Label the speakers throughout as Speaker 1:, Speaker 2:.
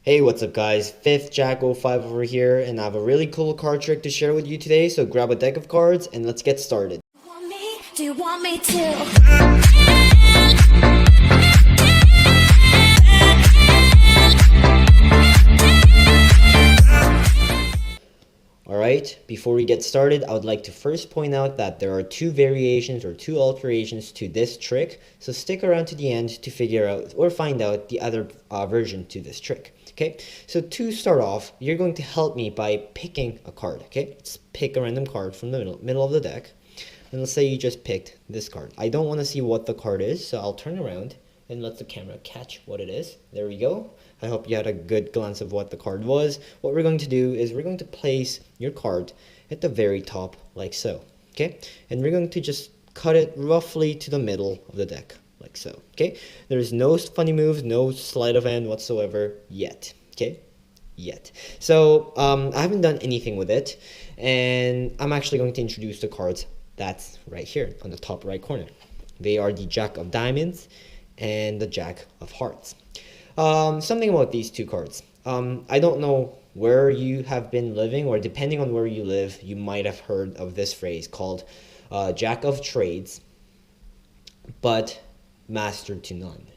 Speaker 1: Hey, what's up guys? Fifth Jack 05 over here, and I have a really cool card trick to share with you today, so grab a deck of cards and let's get started.
Speaker 2: Do you want me to?
Speaker 1: Alright, before we get started, I would like to first point out that there are two variations or two alterations to this trick, so stick around to the end to figure out or find out the other version to this trick. Okay, so to start off, you're going to help me by picking a card. Okay, let's pick a random card from the middle of the deck, and let's say you just picked this card. I don't want to see what the card is, so I'll turn around and let the camera catch what it is. There we go. I hope you had a good glance of what the card was. What we're going to do is we're going to place your card at the very top like so. Okay, and we're going to just cut it roughly to the middle of the deck like so. Okay, there's no funny moves, no sleight of hand whatsoever yet. Okay, yet. So I haven't done anything with it, and I'm actually going to introduce the cards that's right here on the top right corner. They are the Jack of Diamonds and the Jack of Hearts. Something about these two cards. I don't know where you have been living, or depending on where you live, you might have heard of this phrase called Jack of Trades, but master to none.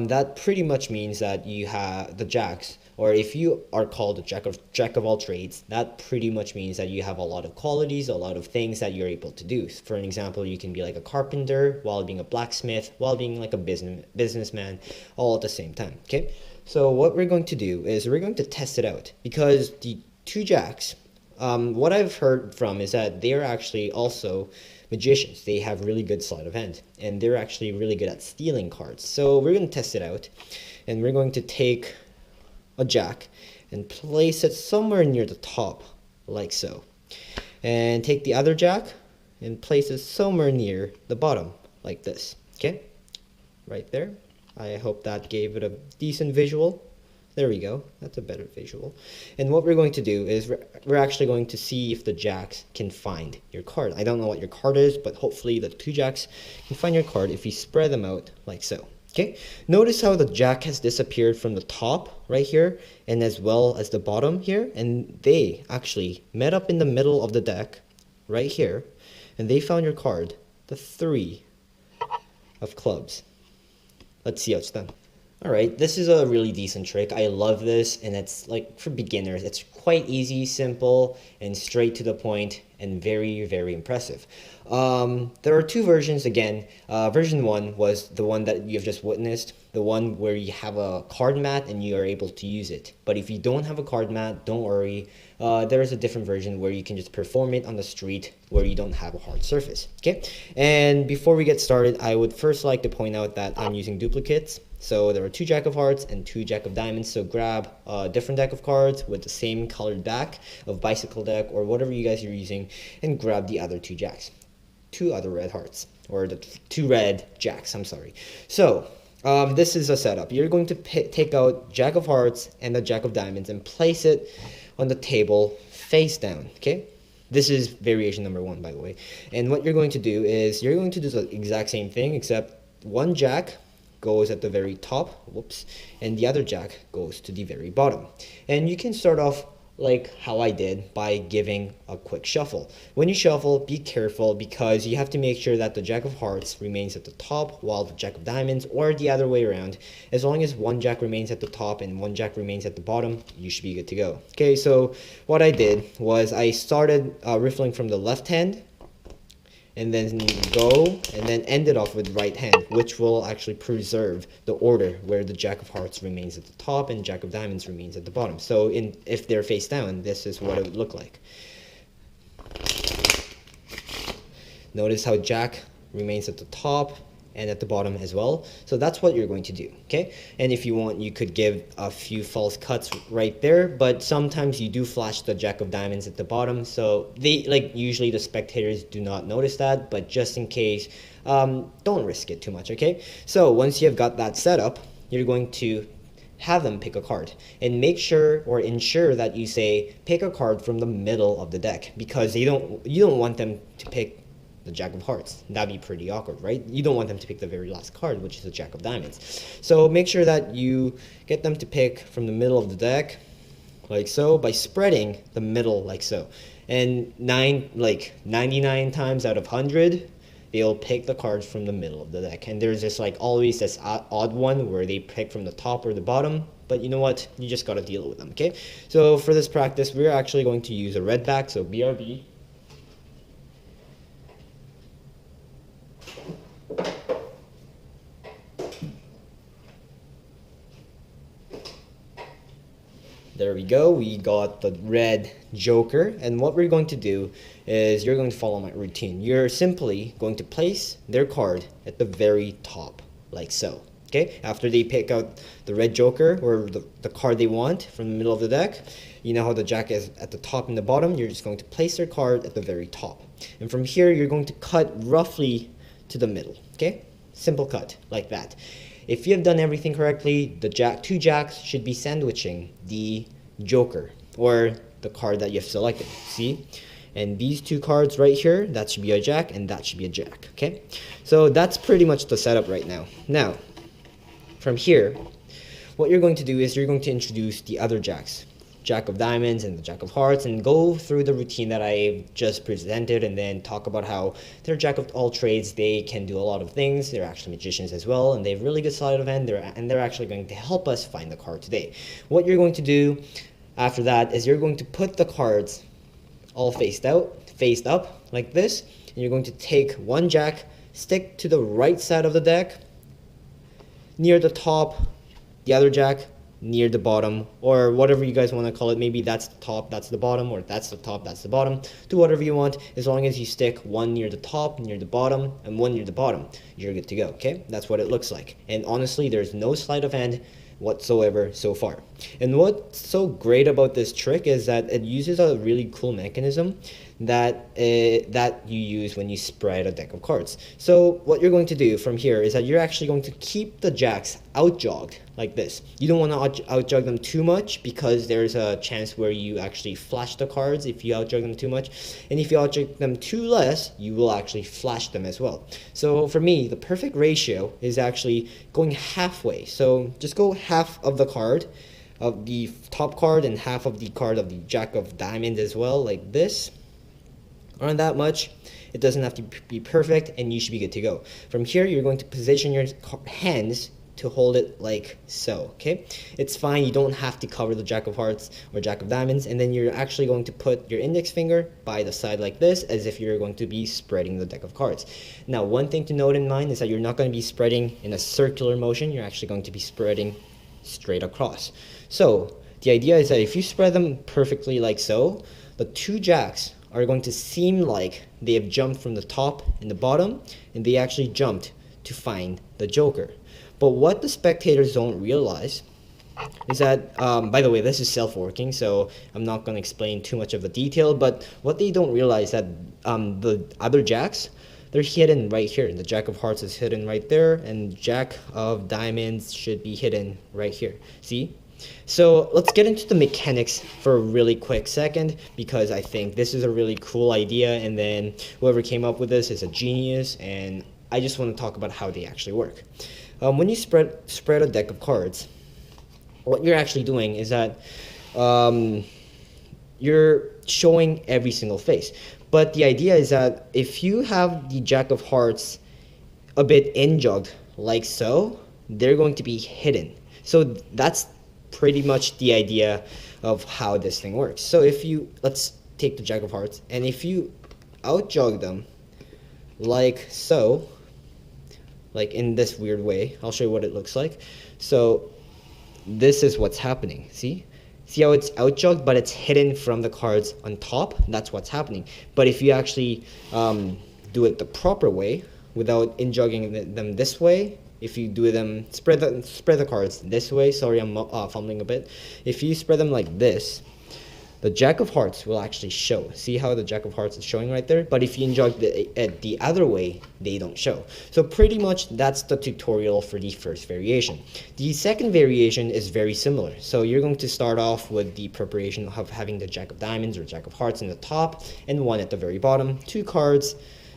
Speaker 1: That pretty much means that you have the jacks, or if you are called a jack of all trades, that pretty much means that you have a lot of qualities, a lot of things that you're able to do. For an example, you can be like a carpenter while being a blacksmith, while being like a businessman, all at the same time. Okay, so what we're going to do is we're going to test it out, because the two jacks, what I've heard from is that they're actually also magicians. They have really good sleight of hand, and they're actually really good at stealing cards. So we're going to test it out, and we're going to take a jack and place it somewhere near the top like so, and take the other jack and place it somewhere near the bottom like this. Okay, right there. I hope that gave it a decent visual. There we go, that's a better visual. And what we're going to do is we're actually going to see if the jacks can find your card. I don't know what your card is, but hopefully the two jacks can find your card if you spread them out like so. Okay, notice how the jack has disappeared from the top right here, and as well as the bottom here, and they actually met up in the middle of the deck right here, and they found your card, the 3 of clubs. Let's see how it's done. Alright, this is a really decent trick. I love this, and it's like for beginners. It's quite easy, simple, and straight to the point, and very, very impressive. There are two versions again. Version 1 was the one that you've just witnessed, the one where you have a card mat and you are able to use it. But if you don't have a card mat, don't worry. There is a different version where you can just perform it on the street where you don't have a hard surface. Okay, and before we get started, I would first like to point out that I'm using duplicates. So there are two Jack of Hearts and two Jack of Diamonds, so grab a different deck of cards with the same colored back of bicycle deck or whatever you guys are using, and grab the other two jacks, two other red hearts, or the two red jacks, I'm sorry. So this is a setup. You're going to take out Jack of Hearts and the Jack of Diamonds and place it on the table face down. Okay, this is variation number 1, by the way. And what you're going to do is you're going to do the exact same thing, except one jack goes at the very top, whoops, and the other jack goes to the very bottom. And you can start off like how I did by giving a quick shuffle. When you shuffle, be careful, because you have to make sure that the Jack of Hearts remains at the top while the Jack of Diamonds, or the other way around. As long as one jack remains at the top and one jack remains at the bottom, you should be good to go. Okay, so what I did was I started riffling from the left hand, and then go, and then end it off with right hand, which will actually preserve the order where the Jack of Hearts remains at the top and Jack of Diamonds remains at the bottom. So if they're face down, this is what it would look like. Notice how Jack remains at the top and at the bottom as well. So that's what you're going to do, okay? And if you want, you could give a few false cuts right there, but sometimes you do flash the Jack of Diamonds at the bottom, so usually the spectators do not notice that, but just in case, don't risk it too much, okay? So once you have got that set up, you're going to have them pick a card, and make sure or ensure that you say pick a card from the middle of the deck, because you don't want them to pick the Jack of Hearts. That'd be pretty awkward, right? You don't want them to pick the very last card, which is the Jack of Diamonds. So make sure that you get them to pick from the middle of the deck, like so, by spreading the middle like so. And 99 times out of 100, they'll pick the cards from the middle of the deck. And there's just like always this odd one where they pick from the top or the bottom. But you know what? You just gotta deal with them, okay? So for this practice, we're actually going to use a red back, so BRB. There we go, we got the red joker, and what we're going to do is you're going to follow my routine. You're simply going to place their card at the very top, like so. Okay, after they pick out the red joker or the card they want from the middle of the deck, you know how the jack is at the top and the bottom, you're just going to place their card at the very top. And from here, you're going to cut roughly to the middle, okay? Simple cut, like that. If you have done everything correctly, the two jacks should be sandwiching the joker or the card that you have selected, see? And these two cards right here, that should be a jack and that should be a jack, okay? So that's pretty much the setup right now. Now, from here, what you're going to do is you're going to introduce the other jacks, Jack of Diamonds and the Jack of Hearts, and go through the routine that I just presented, and then talk about how they're Jack of all trades. They can do a lot of things. They're actually magicians as well, and they have really good sleight of hand. They're actually going to help us find the card today. What you're going to do after that is you're going to put the cards all faced up like this, and you're going to take one jack, stick to the right side of the deck, near the top, the other jack near the bottom, or whatever you guys want to call it. Maybe that's the top, that's the bottom, or that's the top, that's the bottom. Do whatever you want, as long as you stick one near the top, near the bottom, and one near the bottom. You're good to go, okay? That's what it looks like. And honestly, there's no sleight of hand whatsoever so far. And what's so great about this trick is that it uses a really cool mechanism that you use when you spread a deck of cards. So what you're going to do from here is that you're actually going to keep the jacks outjogged like this. You don't want to outjog them too much, because there's a chance where you actually flash the cards if you outjog them too much. And if you outjog them too less, you will actually flash them as well. So for me, the perfect ratio is actually going halfway. So just go half of the card, of the top card, and half of the card of the Jack of Diamonds as well, like this. Around that much. It doesn't have to be perfect, and you should be good to go. From here, you're going to position your hands to hold it like so, okay? It's fine, you don't have to cover the Jack of Hearts or Jack of Diamonds, and then you're actually going to put your index finger by the side like this, as if you're going to be spreading the deck of cards. Now, one thing to note in mind is that you're not going to be spreading in a circular motion, you're actually going to be spreading straight across. So, the idea is that if you spread them perfectly like so, the two jacks are going to seem like they have jumped from the top and the bottom, and they actually jumped to find the joker. But what the spectators don't realize is that, by the way, this is self-working, so I'm not going to explain too much of the detail, but what they don't realize that the other jacks, they're hidden right here. The Jack of Hearts is hidden right there, and Jack of Diamonds should be hidden right here. See? So let's get into the mechanics for a really quick second, because I think this is a really cool idea, and then whoever came up with this is a genius, and I just want to talk about how they actually work. When you spread a deck of cards, what you're actually doing is that you're showing every single face. But the idea is that if you have the Jack of Hearts a bit injogged like so, they're going to be hidden. So that's pretty much the idea of how this thing works. So if you, let's take the Jack of Hearts, and if you outjog them like so, like in this weird way, I'll show you what it looks like. So this is what's happening, see? See how it's outjogged, but it's hidden from the cards on top? That's what's happening. But if you actually do it the proper way, without injogging them this way, if you do them, spread the cards this way, sorry I'm fumbling a bit. If you spread them like this, the Jack of Hearts will actually show. See how the Jack of Hearts is showing right there? But if you injog the other way, they don't show. So pretty much that's the tutorial for the first variation. The second variation is very similar. So you're going to start off with the preparation of having the Jack of Diamonds or Jack of Hearts in the top, and one at the very bottom. Two cards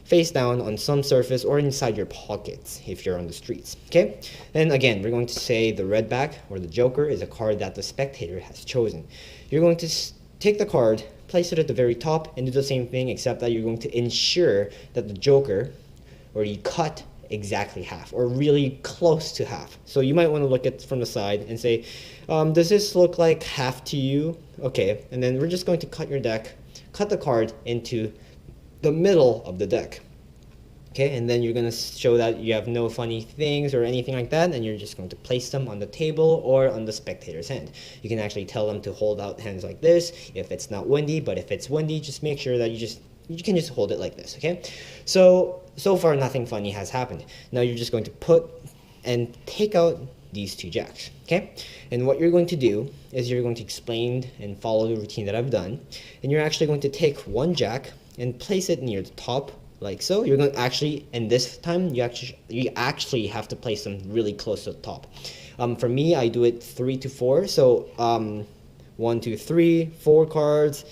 Speaker 1: face down on some surface or inside your pockets if you're on the streets. Okay, and again, we're going to say the red back or the joker is a card that the spectator has chosen. You're going to take the card, place it at the very top, and do the same thing, except that you're going to ensure that the joker already cut exactly half or really close to half. So you might want to look at from the side and say, does this look like half to you? Okay, and then we're just going to cut the card into the middle of the deck. Okay, and then you're going to show that you have no funny things or anything like that, and you're just going to place them on the table or on the spectator's hand. You can actually tell them to hold out hands like this if it's not windy, but if it's windy, just make sure that you can just hold it like this. Okay, so far nothing funny has happened. Now you're just going to put and take out these two jacks. Okay, and what you're going to do is you're going to explain and follow the routine that I've done, and you're actually going to take one jack and place it near the top like so. You're going to actually, and this time you actually have to place them really close to the top. For me, I do it 3 to 4. So 1, 2, 3, 4 cards.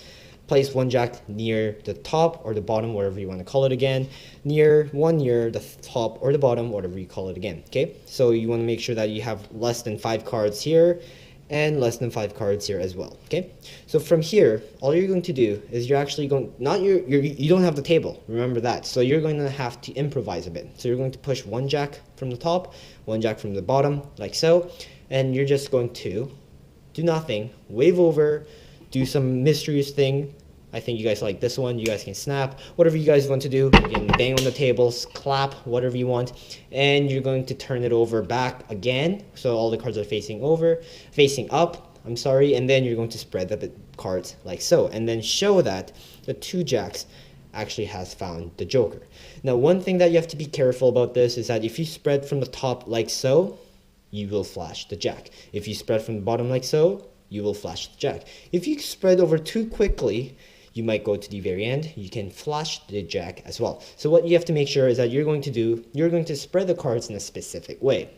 Speaker 1: Place one jack near the top or the bottom, whatever you want to call it again. Near the top or the bottom, whatever you call it again. Okay, so you want to make sure that you have less than 5 cards here and less than 5 cards here as well. Okay, so from here, all you're going to do is you're actually going, you don't have the table, remember that. So you're going to have to improvise a bit. So you're going to push one jack from the top, one jack from the bottom, like so, and you're just going to do nothing, wave over, do some mysterious thing. I think you guys like this one. You guys can snap, whatever you guys want to do. You can bang on the tables, clap, whatever you want. And you're going to turn it over back again. So all the cards are facing up, and then you're going to spread the cards like so. And then show that the 2 jacks actually has found the joker. Now, one thing that you have to be careful about this is that if you spread from the top like so, you will flash the jack. If you spread from the bottom like so, you will flash the jack. If you spread over too quickly, you might go to the very end, you can flash the jack as well. So what you have to make sure is that you're going to spread the cards in a specific way.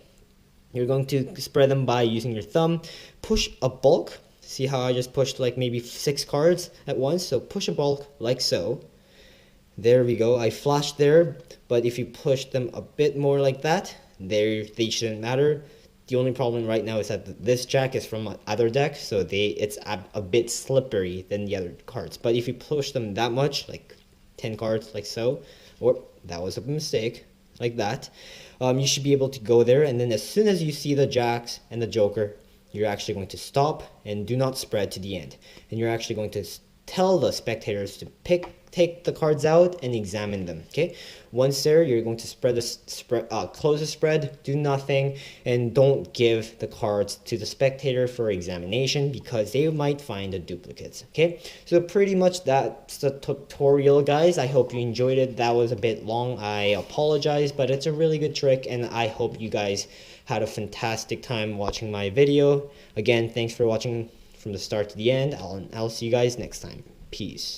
Speaker 1: You're going to spread them by using your thumb, push a bulk. See how I just pushed like maybe 6 cards at once? So push a bulk like so. There we go, I flashed there, but if you push them a bit more like that, they shouldn't matter. The only problem right now is that this jack is from other deck, so it's a bit slippery than the other cards. But if you push them that much, like 10 cards, like so, or that was a mistake, like that, you should be able to go there. And then as soon as you see the jacks and the joker, you're actually going to stop and do not spread to the end. And you're actually going to tell the spectators to take the cards out and examine them. Okay, once there, you're going to close the spread, do nothing, and don't give the cards to the spectator for examination because they might find the duplicates. Okay, so pretty much that's the tutorial, guys. I hope you enjoyed it. That was a bit long, I apologize, but it's a really good trick, and I hope you guys had a fantastic time watching my video. Again, thanks for watching from the start to the end. I'll see you guys next time. Peace.